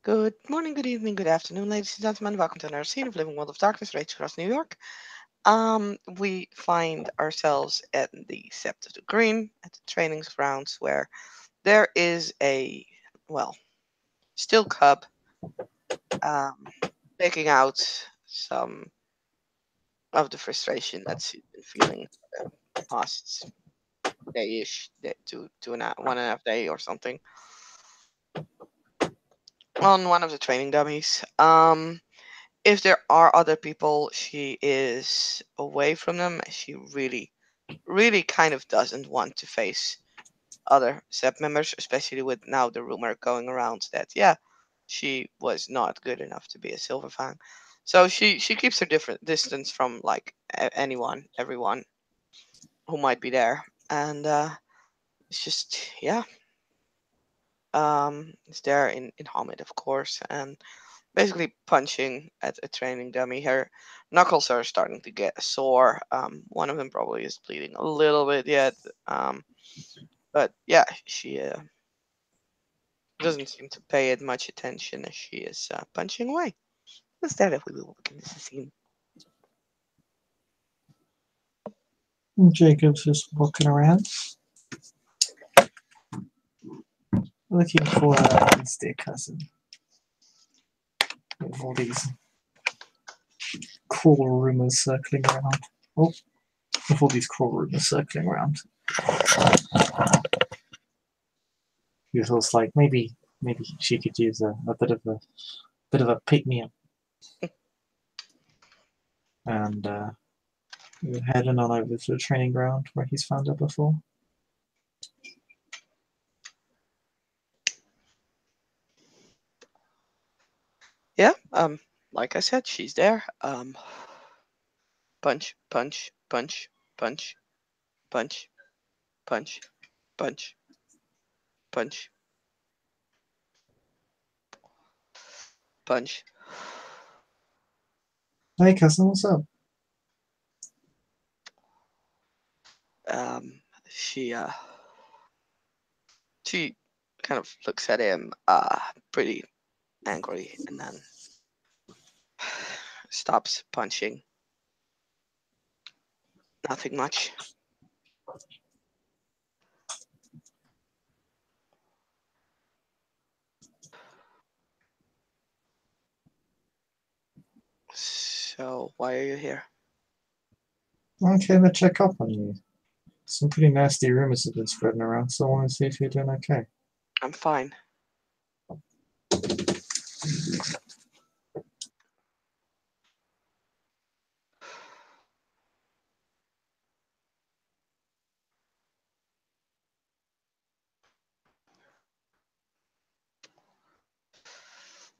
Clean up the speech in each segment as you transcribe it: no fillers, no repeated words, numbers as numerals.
Good morning, good evening, good afternoon, ladies and gentlemen. Welcome to another scene of Living World of Darkness, right across New York. We find ourselves at the Sept of the Green, at the training grounds, where there is a, well, still cub taking out some of the frustration that she's been feeling the past day-ish, two and a, 1.5 day or something, on one of the training dummies. If there are other people, she is away from them. She really kind of doesn't want to face other SEP members, especially with now the rumor going around that, yeah, she was not good enough to be a Silver Fang. So she keeps her different distance from like anyone, everyone who might be there, and it's just yeah, it's there in Hamid, of course, and basically punching at a training dummy. Her knuckles are starting to get sore. One of them probably is bleeding a little bit yet. But yeah, she doesn't seem to pay it much attention as she is punching away. Instead, if we will begin this scene. Jacob's just walking around looking for his dear cousin with all these cruel rumors circling around. Oh, with all these cruel rumors circling around. He feels like maybe she could use a bit of a pick me up. And we're heading on over to the training ground where he's found her before. Yeah, like I said, she's there. Punch, punch, punch, punch, punch, punch, punch, punch, punch. Hey cousin, what's up? Um, she she kind of looks at him, pretty angry, and then stops punching. Nothing much. So why are you here? I came to check up on you. Some pretty nasty rumors have been spreading around, so I want to see if you're doing okay. I'm fine.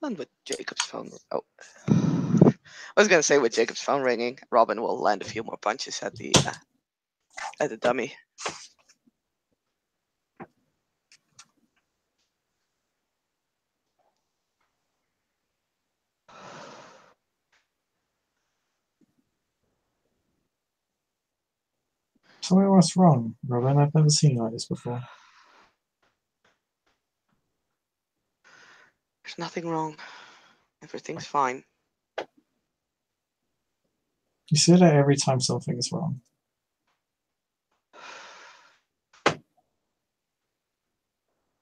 And with Jacob's phone. Oh, I was gonna say with Jacob's phone ringing, Robin will land a few more punches at the dummy. Tell me what's wrong, Robin. I've never seen you like this before. There's nothing wrong. Everything's fine. You say that every time something is wrong.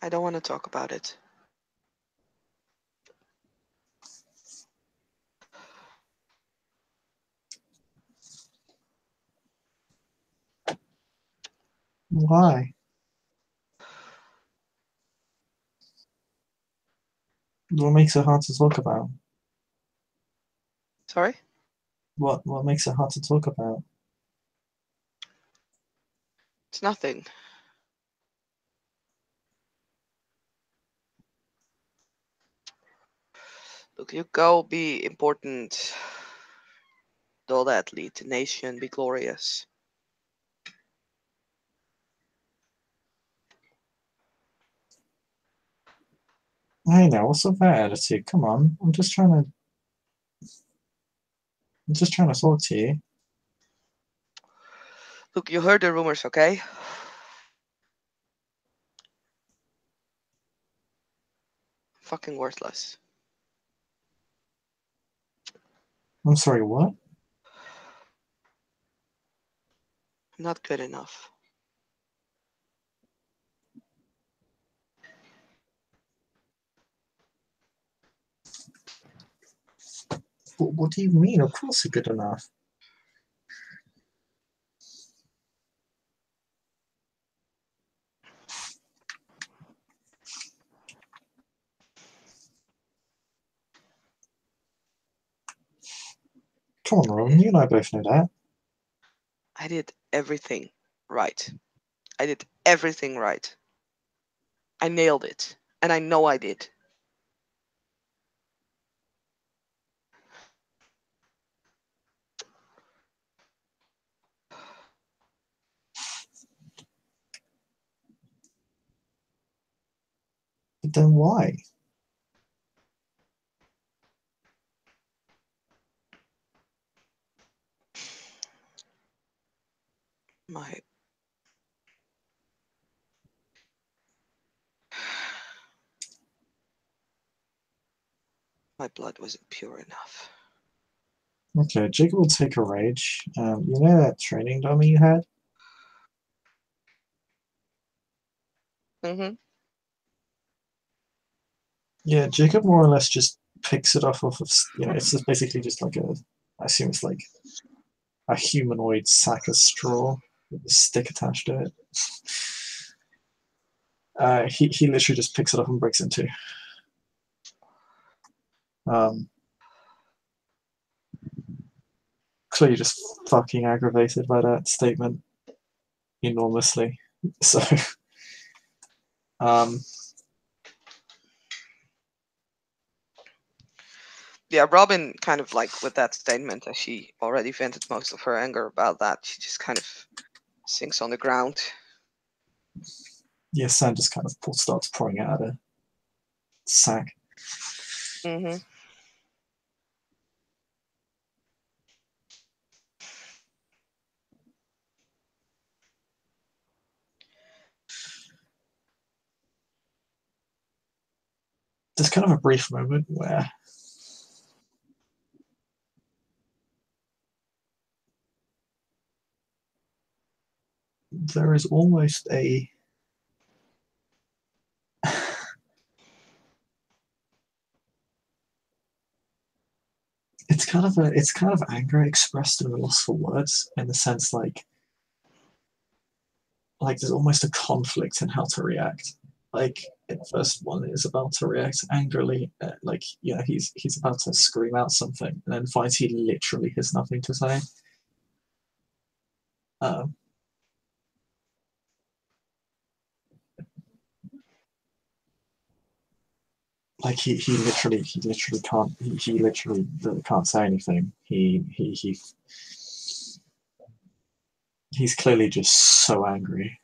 I don't want to talk about it. Why? What makes it hard to talk about? Sorry? What makes it hard to talk about? It's nothing. Look, you go, be important. Do all that, lead the nation, be glorious. Hey now, what's up that attitude? Come on, I'm just trying to talk to you. Look, you heard the rumors, okay? Fucking worthless. I'm sorry, what? Not good enough. What do you mean? Of course you're good enough. Come on, Rowan, you and I both know that. I did everything right. I did everything right. I nailed it. And I know I did. But then why? My my blood wasn't pure enough. Okay, Jacob will take a rage. You know that training dummy you had? Mm-hmm. Yeah, Jacob more or less just picks it off of, it's just basically just like I assume it's like a humanoid sack of straw with a stick attached to it. He literally just picks it up and breaks it in two. Um, Clearly just fucking aggravated by that statement enormously. So, um, Yeah, Robin kind of like with that statement, as she already vented most of her anger about that, she just kind of sinks on the ground. yeah, sand just kind of starts pouring out of the sack. Mm-hmm. There's kind of a brief moment where there is almost a it's kind of anger expressed in a loss for words in the sense like there's almost a conflict in how to react. Like in the first one is about to react angrily, like he's about to scream out something, and then finds he literally has nothing to say. Um, like he literally can't he literally can't say anything. He's clearly just so angry.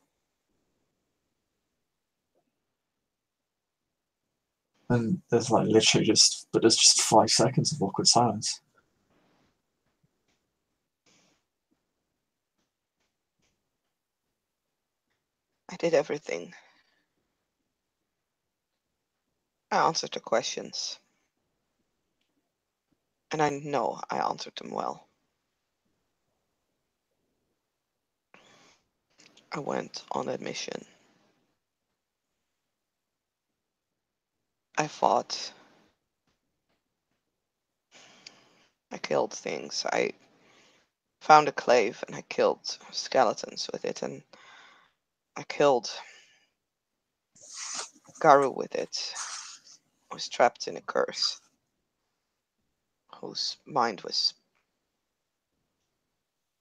And there's like literally there's just 5 seconds of awkward silence. I did everything. I answered the questions. And I know I answered them well. I went on a mission. I fought. I killed things. I found a clave and I killed skeletons with it, and I killed Garu with it. I was trapped in a curse whose mind was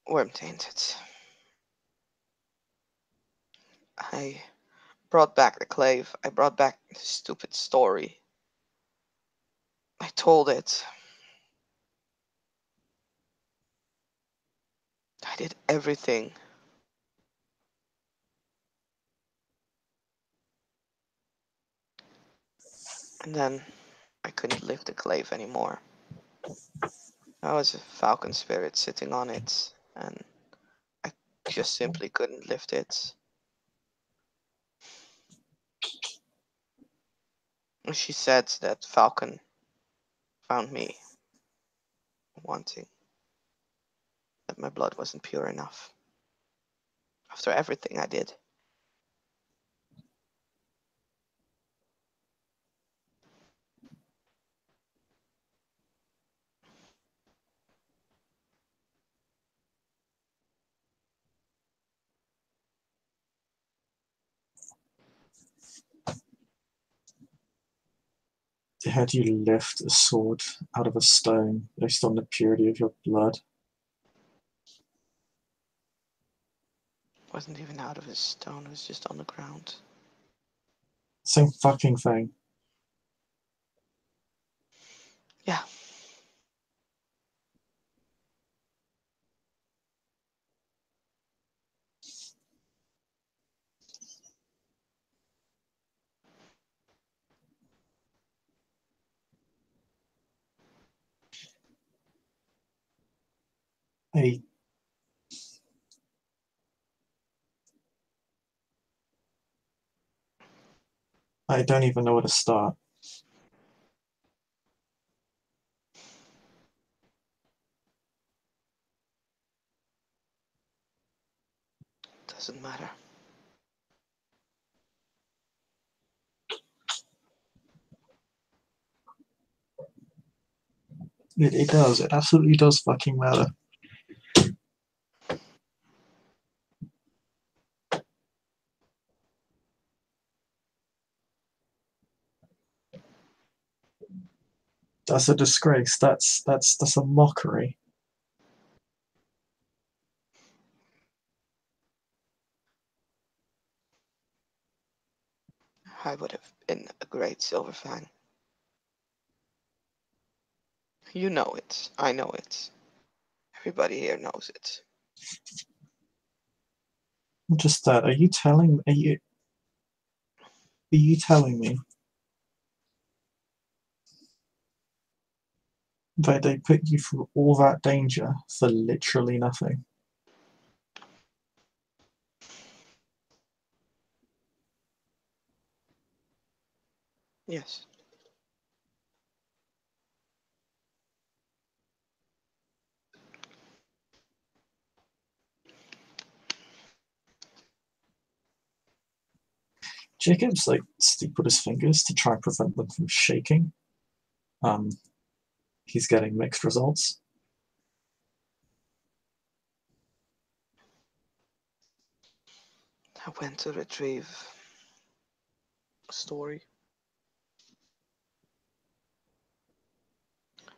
worm tainted. I brought back the clave. I brought back the stupid story. I told it. I did everything. And then I couldn't lift the clave anymore. I was a falcon spirit sitting on it, and I just simply couldn't lift it. And she said that Falcon found me. wanting that my blood wasn't pure enough after everything I did. Had you lift a sword out of a stone based on the purity of your blood? It wasn't even out of a stone, it was just on the ground. Same fucking thing. Yeah. I, I don't even know where to start. Doesn't matter. It does. It absolutely does fucking matter. That's a disgrace. That's a mockery. I would have been a great Silver Fang. You know it. I know it. Everybody here knows it. Just that. Are you telling me that they put you through all that danger for literally nothing? Yes. Jacob's like sleep with his fingers to try and prevent them from shaking. Um, he's getting mixed results. I went to retrieve a story,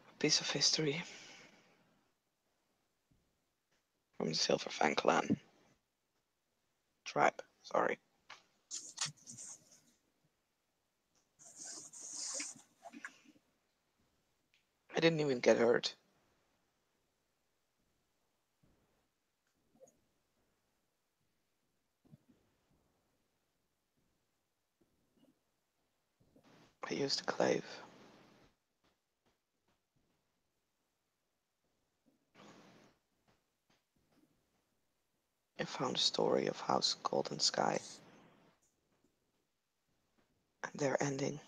a piece of history from the Silver Fang clan. Tribe, sorry. I didn't even get hurt. I used a clave. I found a story of House Golden Sky and their ending.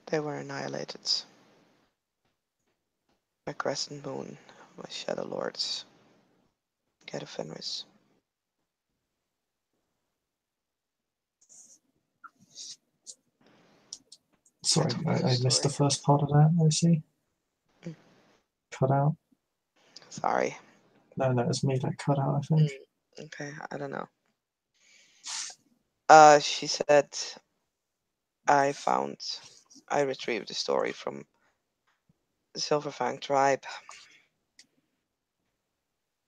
They were annihilated by Crescent Moon, by Shadow Lords, Get of Fenris. Sorry, That was the I missed the story. first part of that. I see. Mm, Cut out. sorry. No, it was me that cut out, I think. Mm, okay, I don't know. She said I found, I retrieved the story from the Silverfang tribe.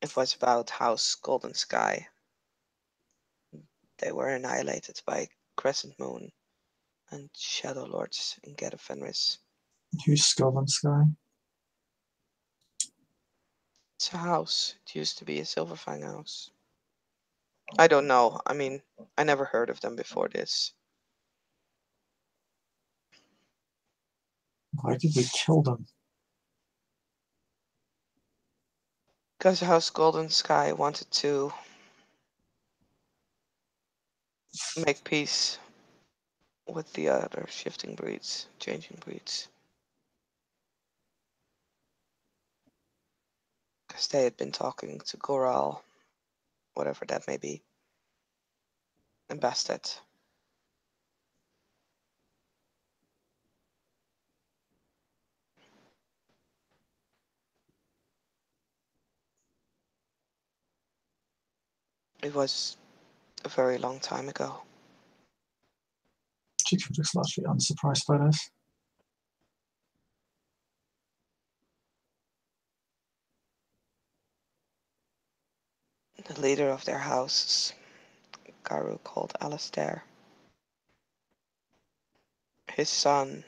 It was about House Golden Sky. They were annihilated by Crescent Moon and Shadow Lords in Get of Fenris. Who's Skull and Sky? It's a house. It used to be a Silverfang house. I don't know. I mean, I never heard of them before this. Why did we kill them? Because House Golden Sky wanted to make peace with the other shifting breeds, changing breeds. Because they had been talking to Goral, whatever that may be, and Bastet. It was a very long time ago. Jacob looks largely unsurprised by this. The leader of their house, Garu, called Alastair. His son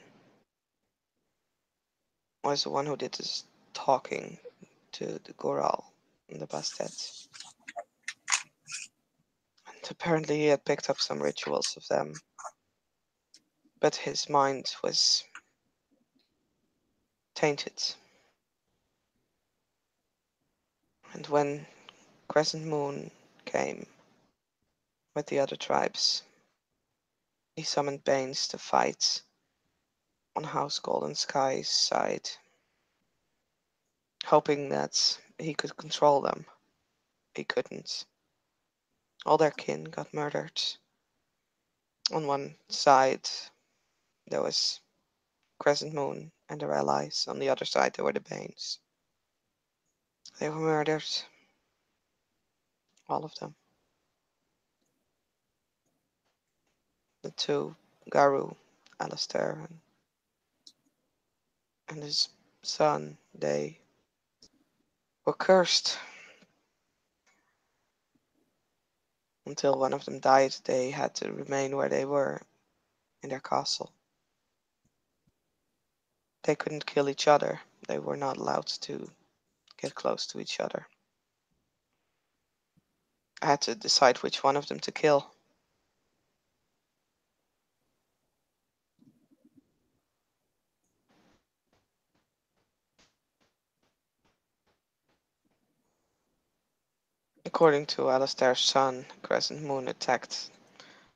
was the one who did this talking to the Goral and the Bastet. And apparently he had picked up some rituals of them, but his mind was tainted. And when Crescent Moon came with the other tribes, he summoned Banes to fight on House Golden Sky's side, hoping that he could control them. He couldn't. All their kin got murdered. On one side, there was Crescent Moon and their allies. On the other side, there were the Banes. They were murdered. All of them. The two, Garu, Alastair, and his son, they were cursed. Until one of them died, they had to remain where they were, in their castle. They couldn't kill each other. They were not allowed to get close to each other. I had to decide which one of them to kill. According to Alastair's son, Crescent Moon attacked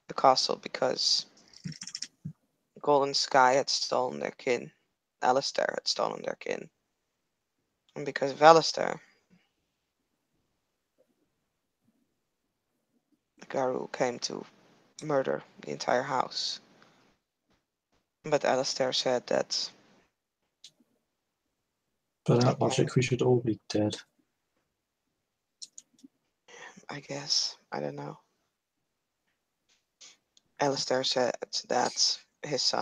the castle because Golden Sky had stolen their kin. Alastair had stolen their kin. And because of Alastair, Garu came to murder the entire house. But Alastair said that By that taking logic, we should all be dead. I guess, I don't know. Alistair said that his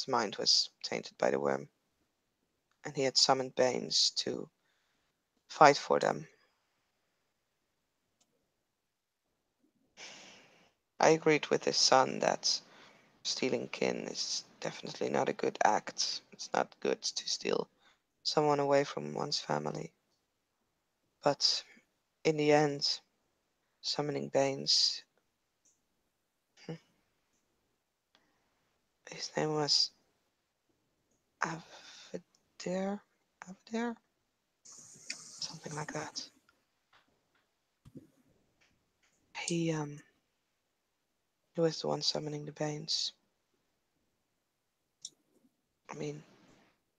mind was tainted by the worm, and he had summoned Baines to fight for them. I agreed with his son that stealing kin is definitely not a good act. It's not good to steal someone away from one's family. But in the end, summoning Baines, his name was Avadir? Avadir? Something like that. He was the one summoning the Banes. I mean,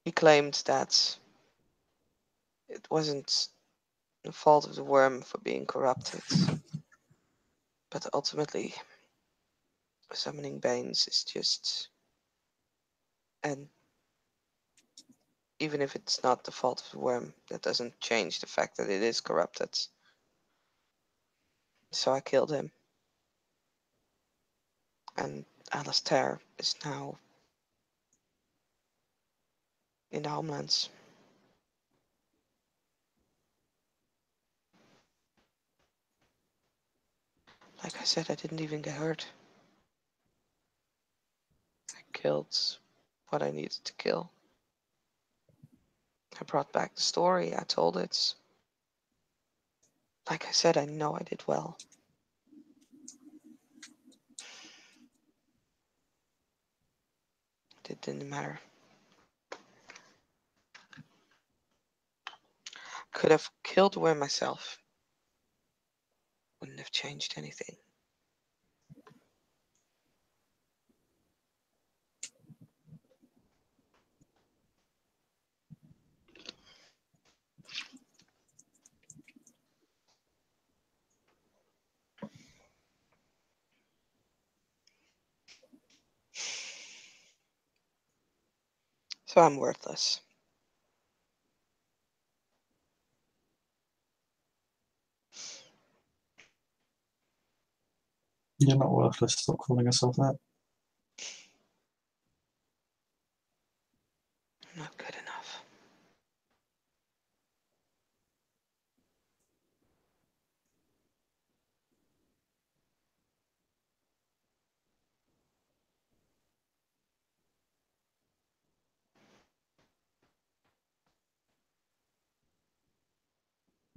he claimed that it wasn't the fault of the worm for being corrupted, but ultimately, summoning Banes is just, and even if it's not the fault of the worm, that doesn't change the fact that it is corrupted. So I killed him, and Alastair is now in the homelands. Like I said, I didn't even get hurt. I killed what I needed to kill. I brought back the story, I told it. Like I said, I know I did well. It didn't matter. Could have killed the worm myself. Wouldn't have changed anything. So I'm worthless. You're not worthless. Stop calling yourself that. I'm not good enough.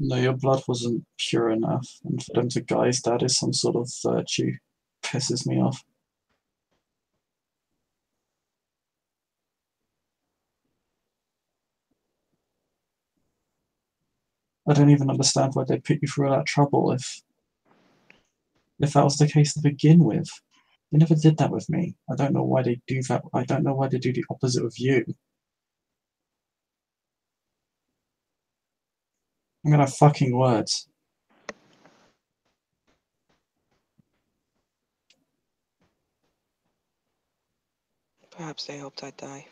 No, your blood wasn't pure enough, and for them to guise that is some sort of virtue. Pisses me off. I don't even understand why they put you through all that trouble if that was the case to begin with. They never did that with me. I don't know why they do that. I don't know why they do the opposite with you. I'm gonna have fucking words. Perhaps they hoped I'd die.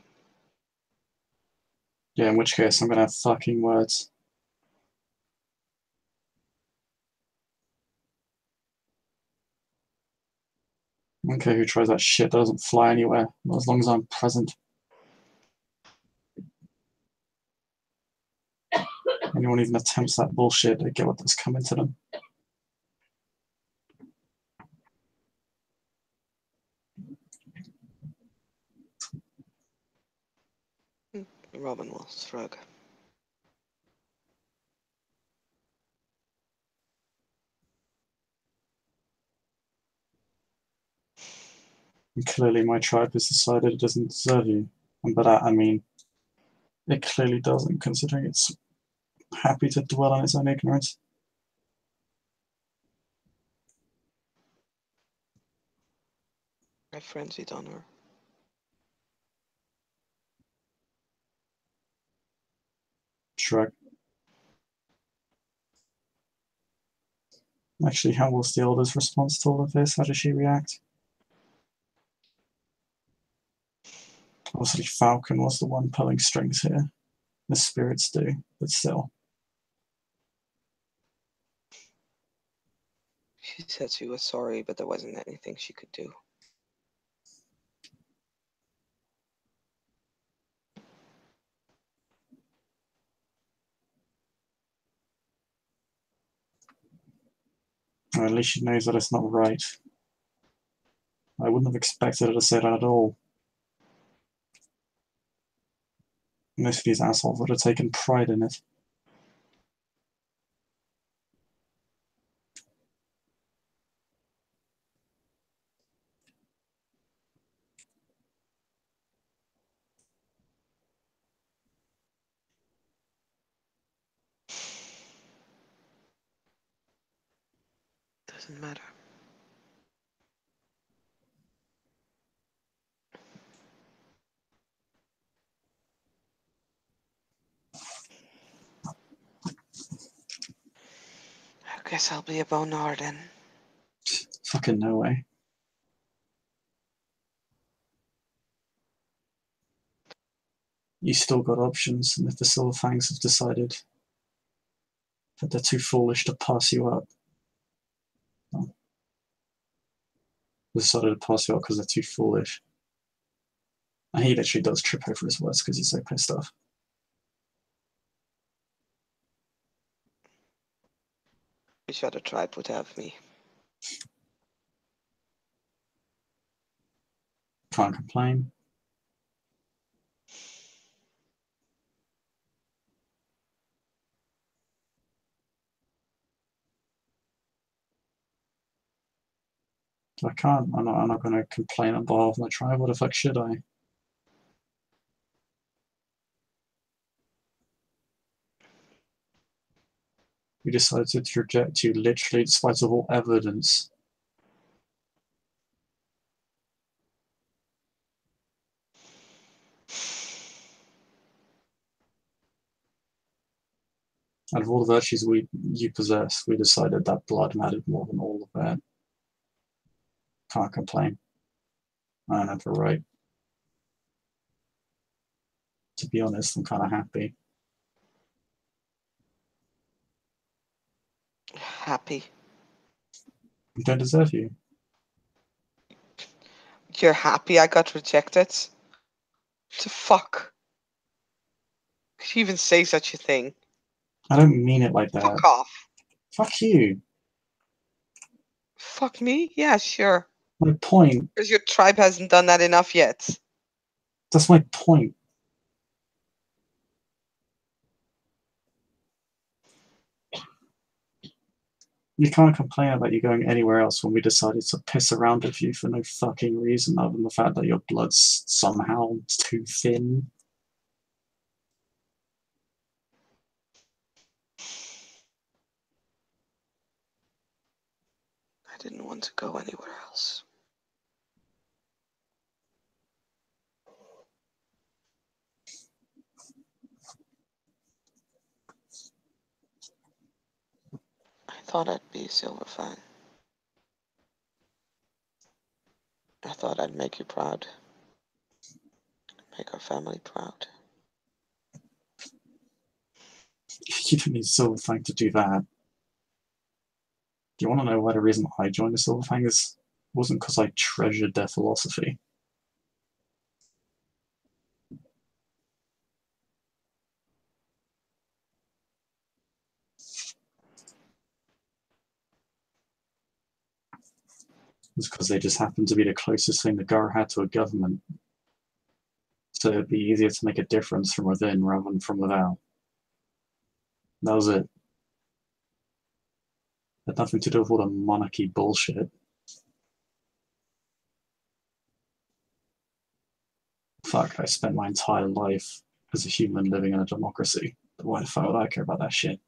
Yeah, in which case I'm gonna have fucking words. Okay, who tries that shit that doesn't fly anywhere, not as long as I'm present. Anyone even attempts that bullshit, they get what's coming to them. Robin will shrug. And clearly my tribe has decided it doesn't deserve you. And by that I mean it clearly doesn't, considering it's happy to dwell on its own ignorance. I frenzied on her. Shrug. Actually, how was the Elder's response to all of this? How does she react? Obviously, Falcon was the one pulling strings here. The spirits do, but still. She said she was sorry, but there wasn't anything she could do. Or at least she knows that it's not right. I wouldn't have expected her to say that at all. Most of these assholes would have taken pride in it. Doesn't matter. I guess I'll be a bonar then. Fucking no way. You still got options, and if the Silverfangs have decided that they're too foolish to pass you up, well, they decided to pass you up because they're too foolish. And he literally does trip over his words because he's so pissed off. Which other tribe would have me? Can't complain. I can't. I'm not going to complain on behalf of my tribe. What the fuck should I? We decided to reject you literally despite of all evidence. Out of all the virtues you possess, we decided that blood mattered more than all of that. Can't complain. I don't have a right. To be honest, I'm kind of happy. Happy. I don't deserve you. You're happy I got rejected? The fuck? Could you even say such a thing? I don't mean it like that. Fuck off. Fuck you. Fuck me? Yeah, sure. My point. Because your tribe hasn't done that enough yet. That's my point. You can't complain about you going anywhere else when we decided to piss around with you for no fucking reason other than the fact that your blood's somehow too thin. I didn't want to go anywhere else. I thought I'd be a silver fang. I thought I'd make you proud. Make our family proud. You don't need Silverfang to do that. Do you want to know why the reason I joined the Silverfang is wasn't because I treasured their philosophy. It's because they just happened to be the closest thing the Gar had to a government. So it'd be easier to make a difference from within rather than from without. That was it. It had nothing to do with all the monarchy bullshit. Fuck, I spent my entire life as a human living in a democracy. But why the fuck would I care about that shit?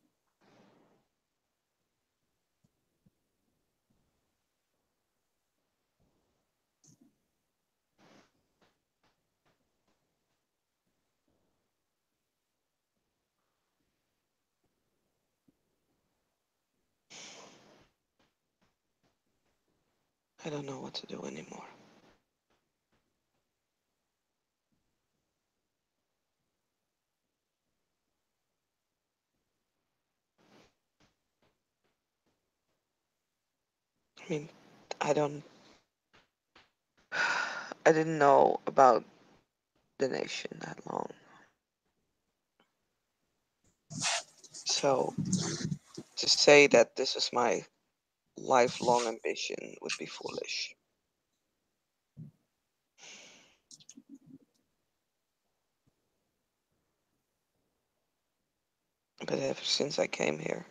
I don't know what to do anymore. I mean, I don't. I didn't know about the nation that long. So to say that this was my lifelong ambition would be foolish. But ever since I came here,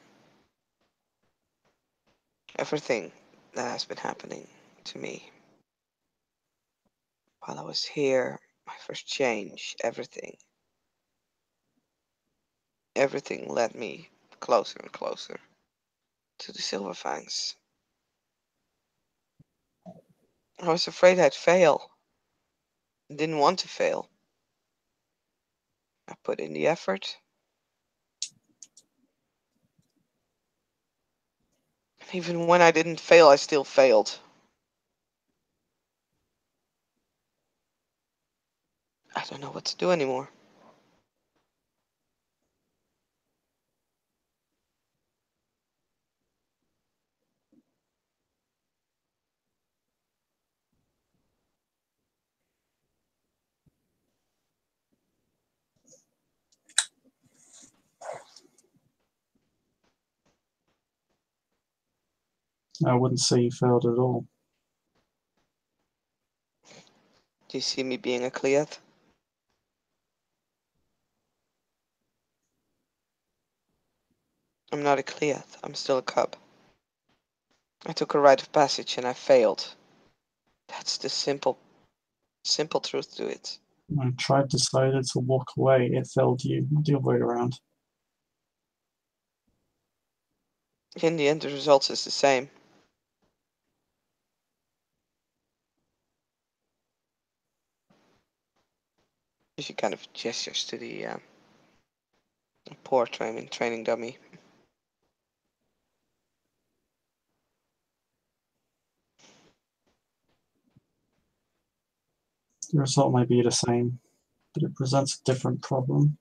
everything that has been happening to me while I was here, my first change, everything led me closer and closer to the Silver Fangs. I was afraid I'd fail. I didn't want to fail. I put in the effort. Even when I didn't fail, I still failed. I don't know what to do anymore. I wouldn't say you failed at all. Do you see me being a Cleath? I'm not a Cleath. I'm still a cub. I took a rite of passage and I failed. That's the simple truth to it. My tribe decided to walk away. It failed you, not the other way around. In the end, the result is the same. She kind of gestures to the poor training dummy. The result might be the same. but it presents a different problem.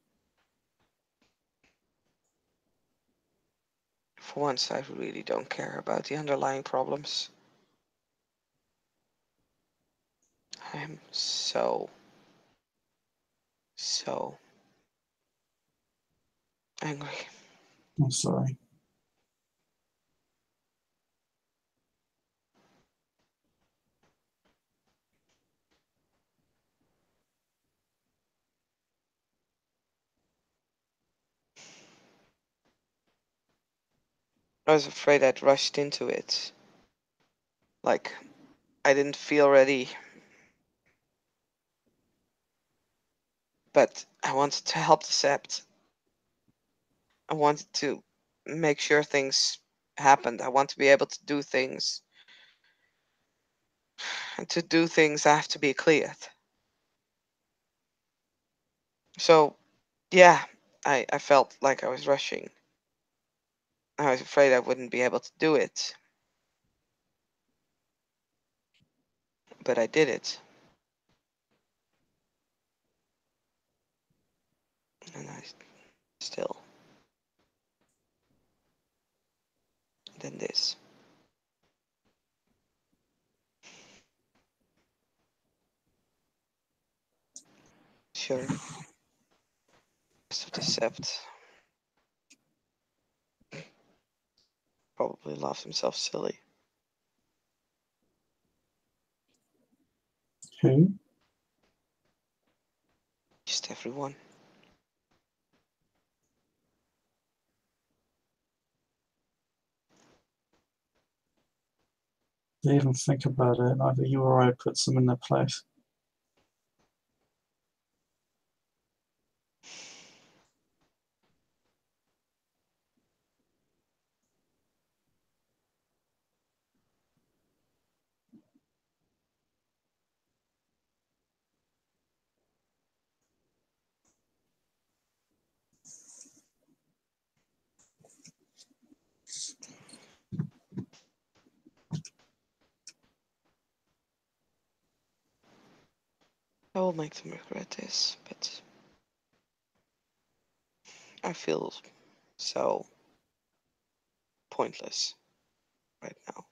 For once, I really don't care about the underlying problems. I'm so angry. I'm sorry. I was afraid I'd rushed into it. Like, I didn't feel ready, but I wanted to help the Sept. I wanted to make sure things happened. I want to be able to do things. And to do things, I have to be cleared. So, yeah, I felt like I was rushing. I was afraid I wouldn't be able to do it. But I did it. And I still did this. Sure, rest of the Sept probably laughed himself silly. Who? Just everyone. They even think about it. Either you or I put them in their place. I will make them regret this, but I feel so pointless right now.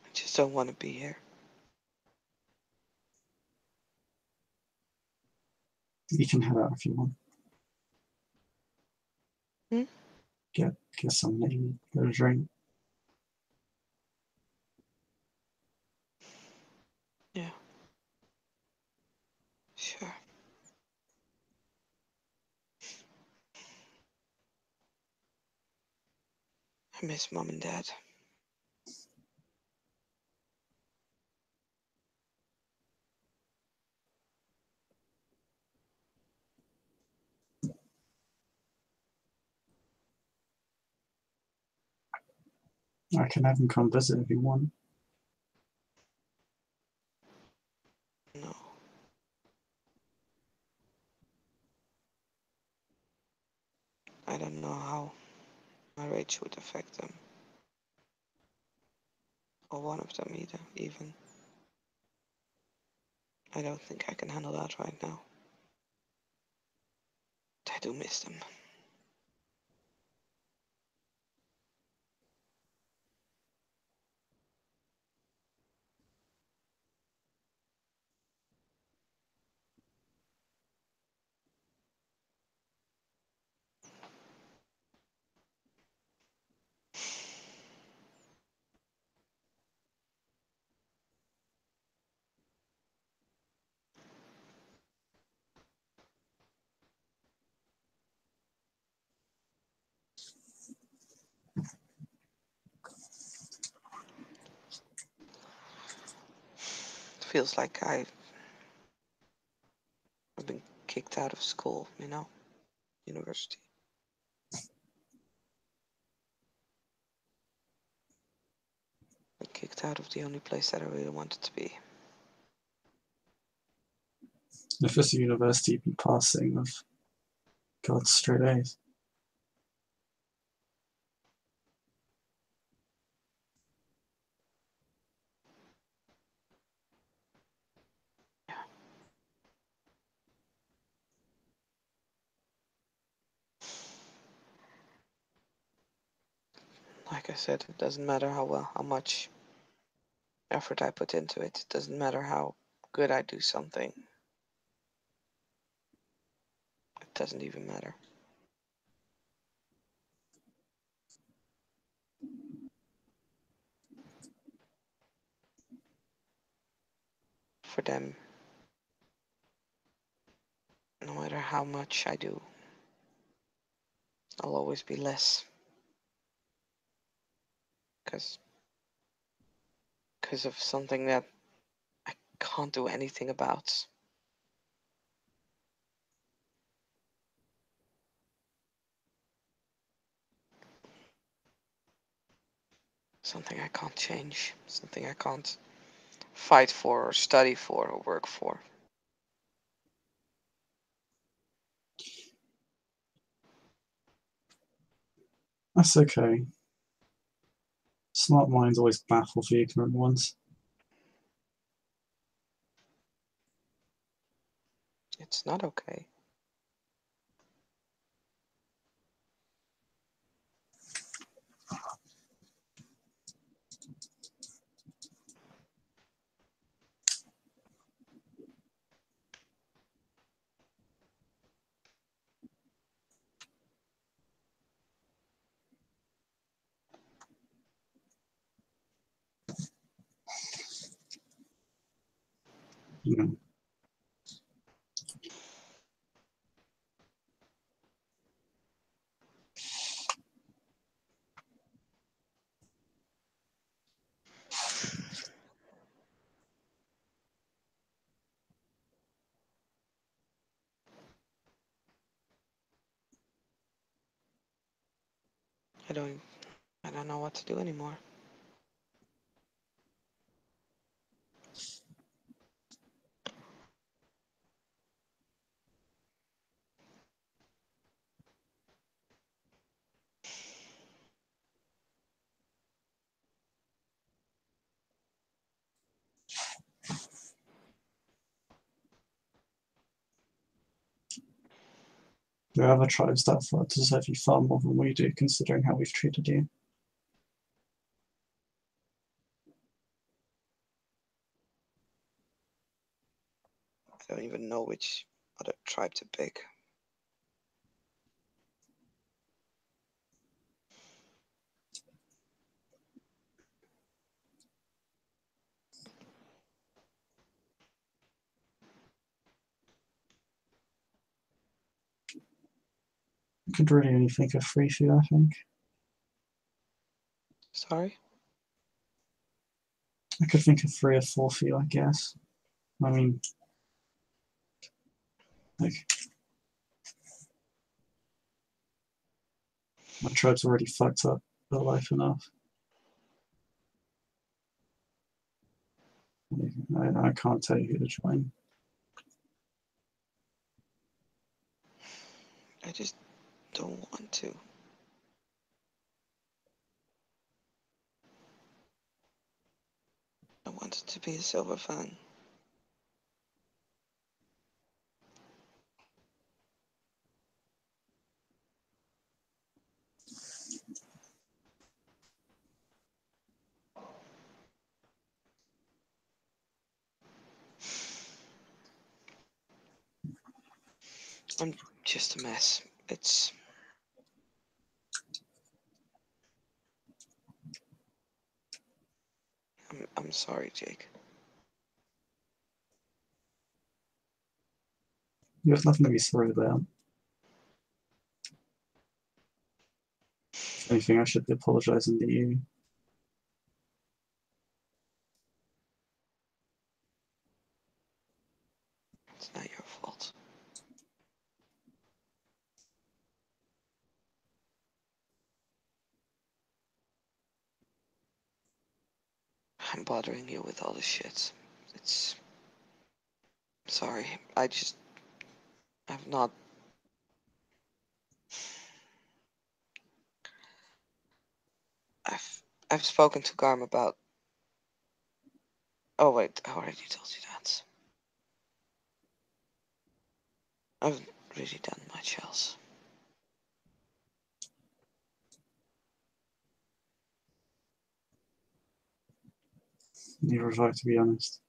I just don't want to be here. You can head out if you want. Hmm? Get something, get a drink. Yeah, sure. I miss mom and dad. I can have them come visit if you want. No, I don't know how my rage would affect them. Or one of them either, even. I don't think I can handle that right now. But I do miss them. It feels like I've been kicked out of school, university. Kicked out of the only place that I really wanted to be. If it's a university, you'd be passing of God, straight A's. Like I said, it doesn't matter how much effort I put into it. It doesn't matter how good I do something. It doesn't even matter. For them, no matter how much I do, I'll always be less. Because of something that I can't do anything about. Something I can't change. Something I can't fight for or study for or work for. That's okay. Smart minds always baffle the ignorant ones. It's not okay. You know, I don't I don't know what to do anymore. there are other tribes that deserve you far more than we do, considering how we've treated you. I don't even know which other tribe to pick. I could really only think of three for you, I think. Sorry? I could think of three or four for you, I guess. I mean, like, my tribe's already fucked up their life enough. I can't tell you who to join. I just don't want to. I wanted to be a silver fan. I'm just a mess. I'm sorry, Jake. You have nothing to be sorry about. If anything, I should be apologising to you. It's not your fault. I'm bothering you with all this shit. It's sorry. I've not I've spoken to Garm about. Oh wait, I already told you that. I haven't really done much else. Neither have I, to be honest.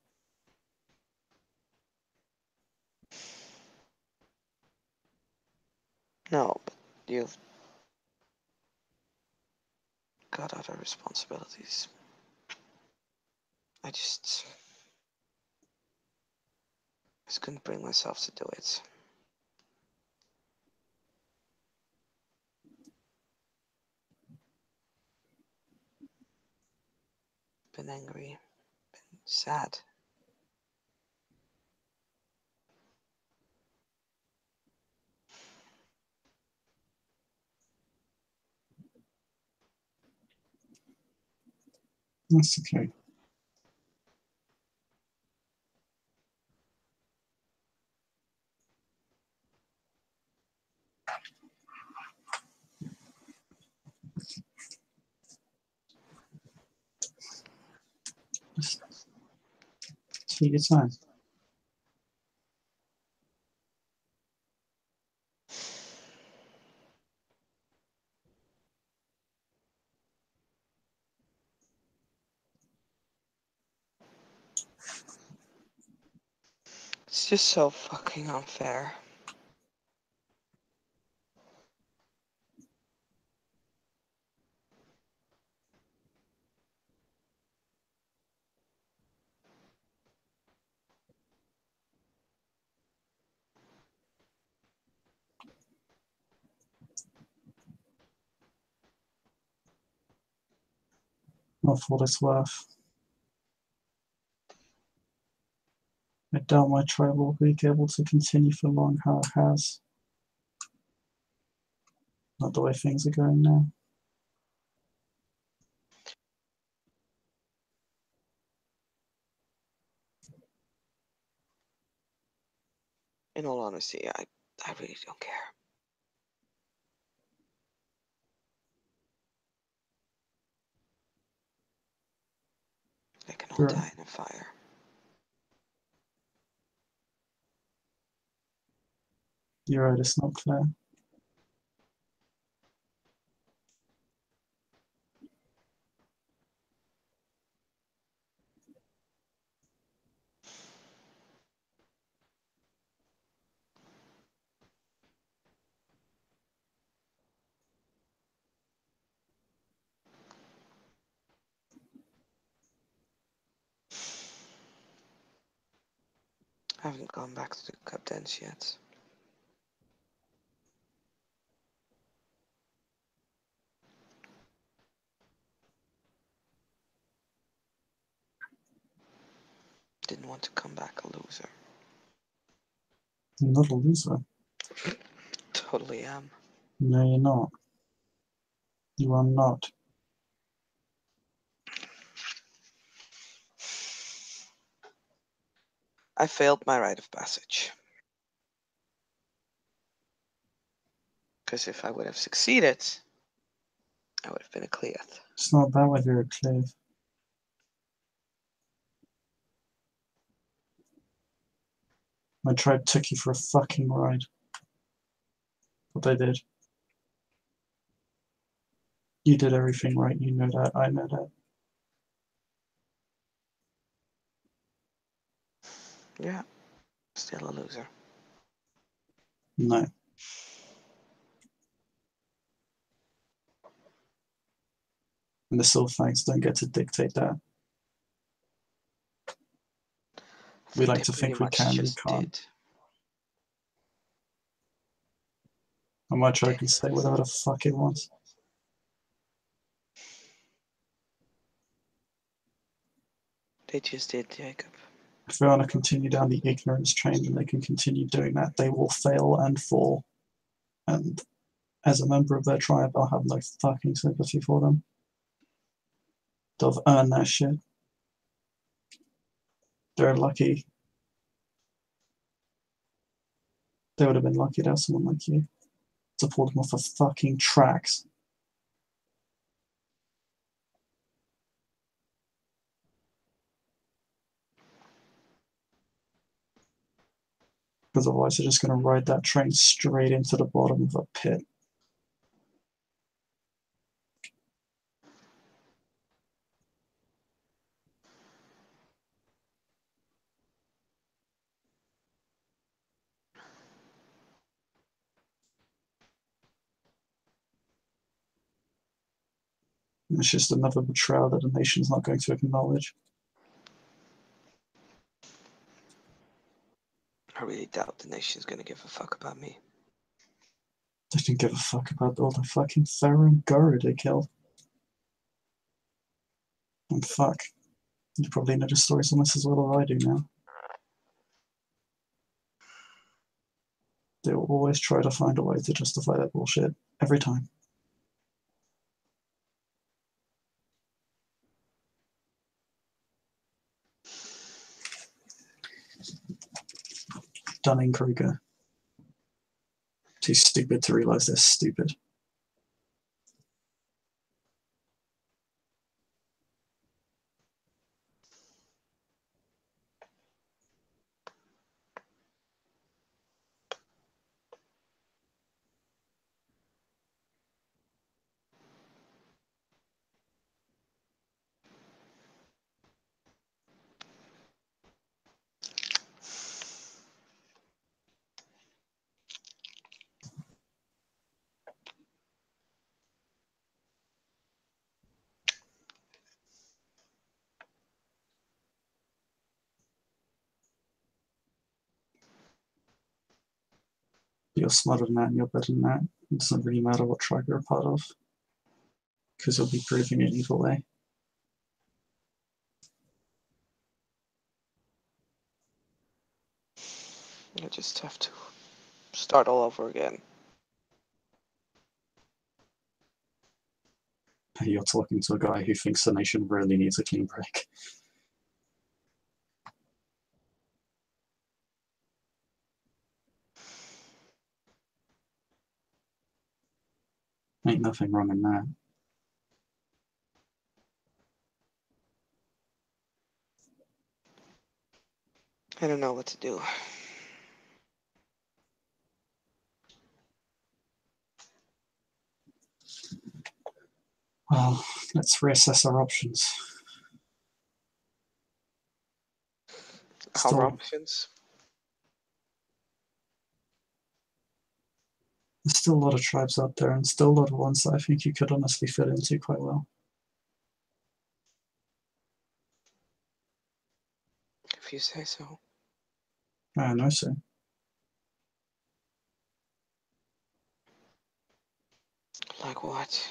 No, but you've got other responsibilities. I just couldn't bring myself to do it. Been angry, been sad. That's okay. Just take your time. It's just so fucking unfair. Not for what it's worth. I doubt my tribe will be able to continue for long how it has. Not the way things are going now. In all honesty, I really don't care. They can all Sure. die in a fire. You're right, it's not clear. I haven't gone back to the cup dance yet. Didn't want to come back a loser. You're not a loser. Totally am. No, you're not. You are not. I failed my rite of passage. Because if I would have succeeded, I would have been a Cleath. It's not about whether you're a Clive. My tribe took you for a fucking ride. What they did. You did everything right, you know that, I know that. Yeah, still a loser. No. And the Silphags don't get to dictate that. I We think like they to pretty think we much can, we just can't. did. And my tribe They, can say whatever the fuck it wants. they just did, Jacob. If they want to continue down the ignorance train, then they can continue doing that. They will fail and fall. And as a member of their tribe, I'll have no fucking sympathy for them. They've earned that shit. They're lucky. They would have been lucky to have someone like you to pull them off the fucking tracks. because otherwise they're just going to ride that train straight into the bottom of a pit. And it's just another betrayal that the nation's not going to acknowledge. I really doubt the nation's gonna give a fuck about me. They didn't give a fuck about all the fucking Thera and Guru they killed. And fuck, you probably know the stories on this as well as I do now. They will always try to find a way to justify that bullshit. Every time. Dunning-Kruger. Too stupid to realize they're stupid. You're smarter than that and you're better than that. It doesn't really matter what tribe you're a part of, because you'll be proving it either way. I just have to start all over again. You're talking to a guy who thinks the nation really needs a clean break. Ain't nothing wrong in that. I don't know what to do. Well, let's reassess our options. Our Still, options? there's still a lot of tribes out there, and still a lot of ones that I think you could honestly fit into quite well. If you say so. I know so. Like what?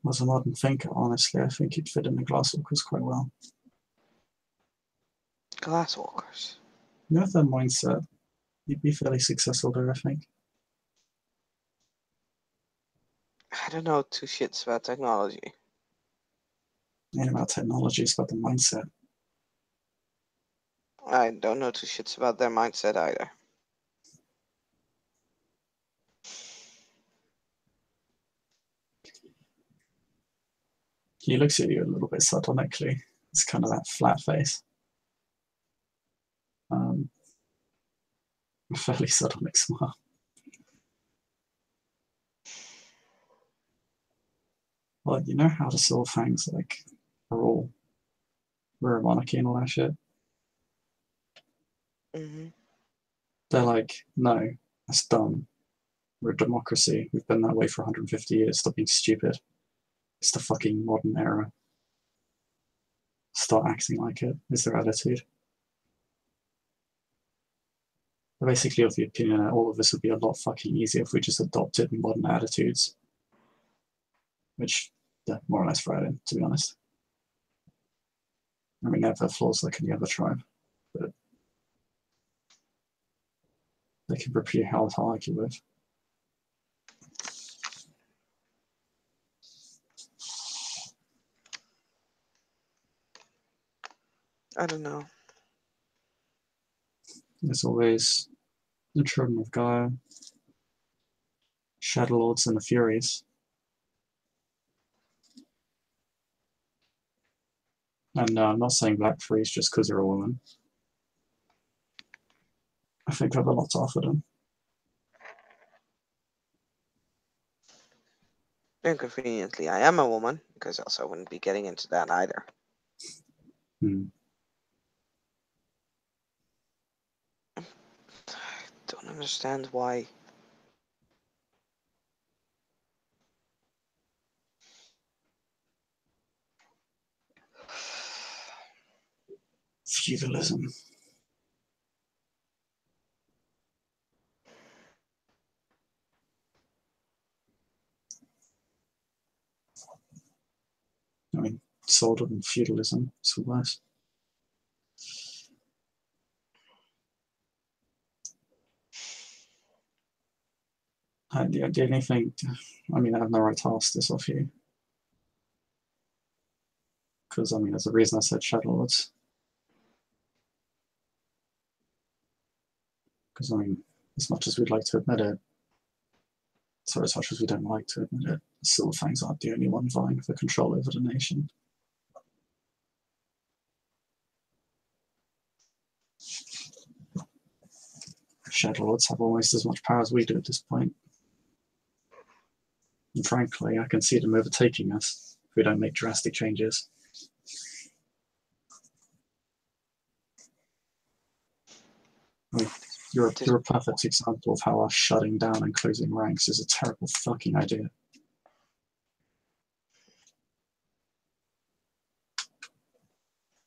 As a modern thinker, honestly, I think you'd fit in the Glasswalkers quite well. Glasswalkers. You have that mindset, you'd be fairly successful there, I think. I don't know two shits about technology. It ain't about technology, it's about the mindset. I don't know two shits about their mindset either. He looks at you a little bit sardonically. It's kind of that flat face. A fairly sardonic smile. Well, you know how the Silverfangs like are all we're a monarchy and all that shit. Mm-hmm. They're like, no, that's dumb. We're a democracy. We've been that way for 150 years. Stop being stupid. It's the fucking modern era. Start acting like it, is their attitude. They're basically of the opinion that all of this would be a lot fucking easier if we just adopted modern attitudes. Which, yeah, more or less right in, to be honest. I mean, they have their flaws like any other tribe, but they can prepare how to argue with. I don't know. There's always the children of Gaia, Shadow Lords and the Furies. And no, I'm not saying Black Furies just because you're a woman. I think I have a lot to offer them. Inconveniently, I am a woman, because else I wouldn't be getting into that either. Hmm. Don't understand why. Feudalism. I mean, sort of feudalism, it's worse. The only thing, I mean, I have no right to ask this of you. Because, I mean, there's a reason I said Shadow Lords. Because, I mean, as much as we'd like to admit it, sorry, as much as we don't like to admit it, Silverfangs aren't the only one vying for control over the nation. Shadow Lords have almost as much power as we do at this point. And frankly, I can see them overtaking us if we don't make drastic changes. I mean, you're a perfect example of how us shutting down and closing ranks is a terrible fucking idea. At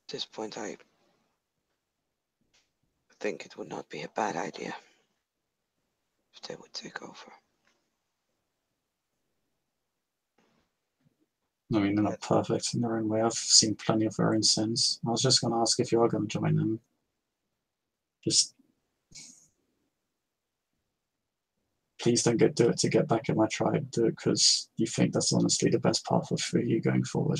this point, I think it would not be a bad idea if they would take over. I mean, they're not perfect in their own way. I've seen plenty of their own sins. I was just going to ask if you are going to join them. Just please don't do it to get back at my tribe. Do it because you think that's honestly the best path for you going forward.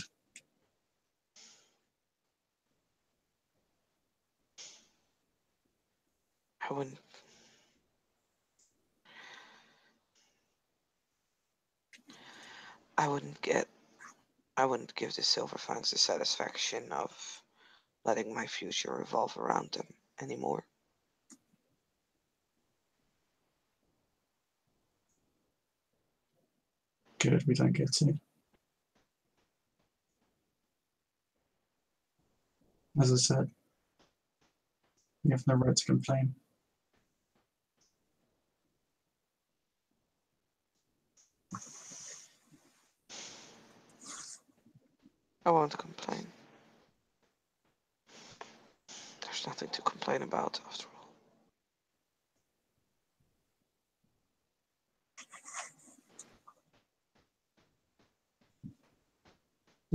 I wouldn't. I wouldn't get. I wouldn't give the Silverfangs the satisfaction of letting my future revolve around them anymore. Good, we don't get to. As I said, you have no right to complain. I won't complain. There's nothing to complain about, after all.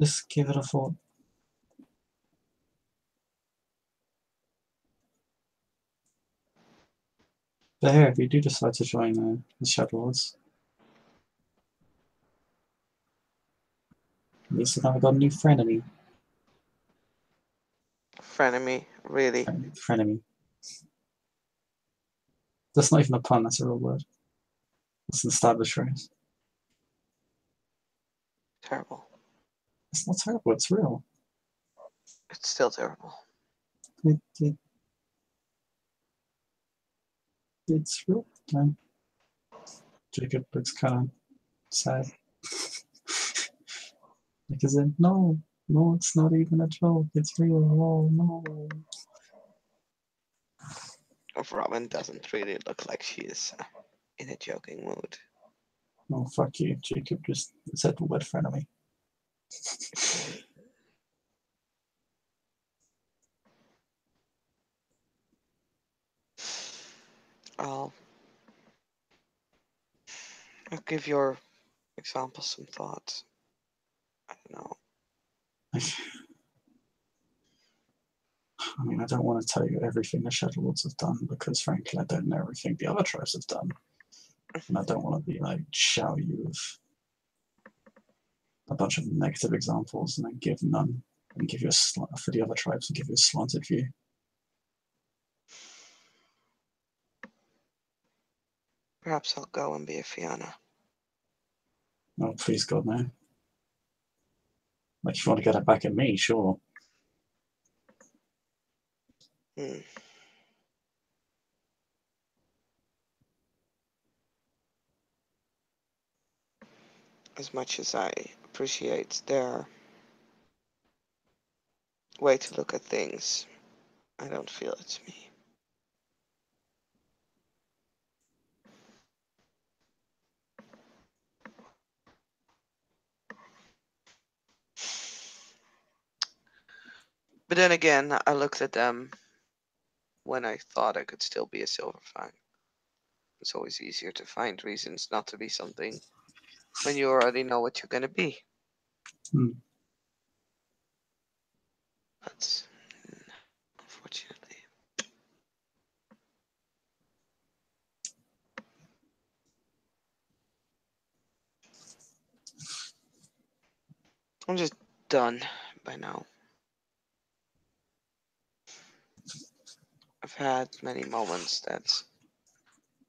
Just give it a thought. But here, if you do decide to join the Shadow Lords, at least you've now got a new frenemy. Frenemy, really? Frenemy. That's not even a pun, that's a real word. That's an established phrase. Terrible. It's not terrible, it's real. It's still terrible. It's real. Man. Jacob looks kind of sad. Because then, no, it's not even a joke. It's real. Oh, no. Robin doesn't really look like she is in a joking mood. No, fuck you. Jacob just said the word frenemy. I'll give your example some thought. I don't know. I mean, I don't want to tell you everything the Shadow Lords have done because, frankly, I don't know everything the other tribes have done. And I don't want to be like, shower you with a bunch of negative examples and then give none and give you for the other tribes and give you a slanted view. Perhaps I'll go and be a Fianna. Oh, please God, no. Like, if you want to get it back at me, sure. Hmm. As much as I appreciate their way to look at things, I don't feel it's me. But then again, I looked at them when I thought I could still be a silver fang. It's always easier to find reasons not to be something when you already know what you're going to be. Hmm. But unfortunately, I'm just done by now. I've had many moments that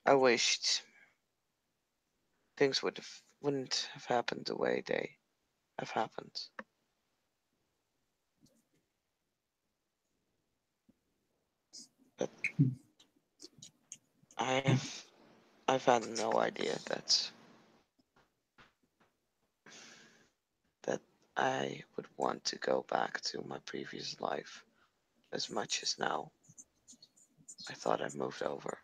I wished things wouldn't have happened the way they have happened. But I've I've had no idea that I would want to go back to my previous life as much as now. I thought I'd moved over.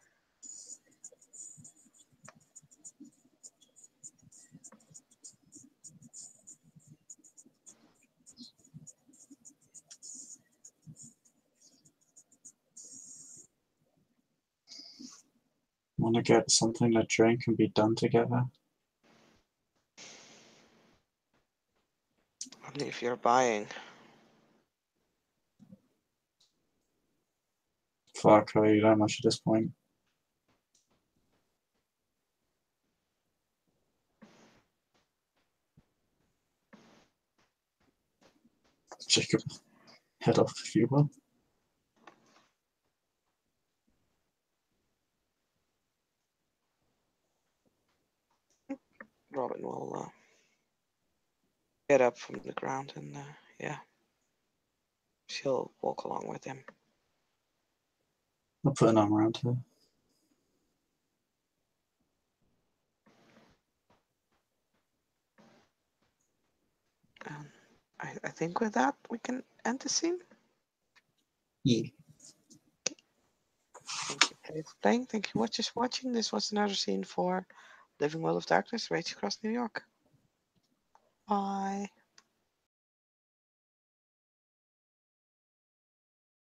Want to get something that drink can be done together? Only if you're buying. Fuck, I you that much at this point. Jacob, head off if you will. Robin will get up from the ground and yeah, she'll walk along with him. I'll put an arm around her. And I think with that we can end the scene. Yeah. Thank you for playing. Thank you watchers for watching. This was another scene for Living World of Darkness, Rage Across New York. Bye.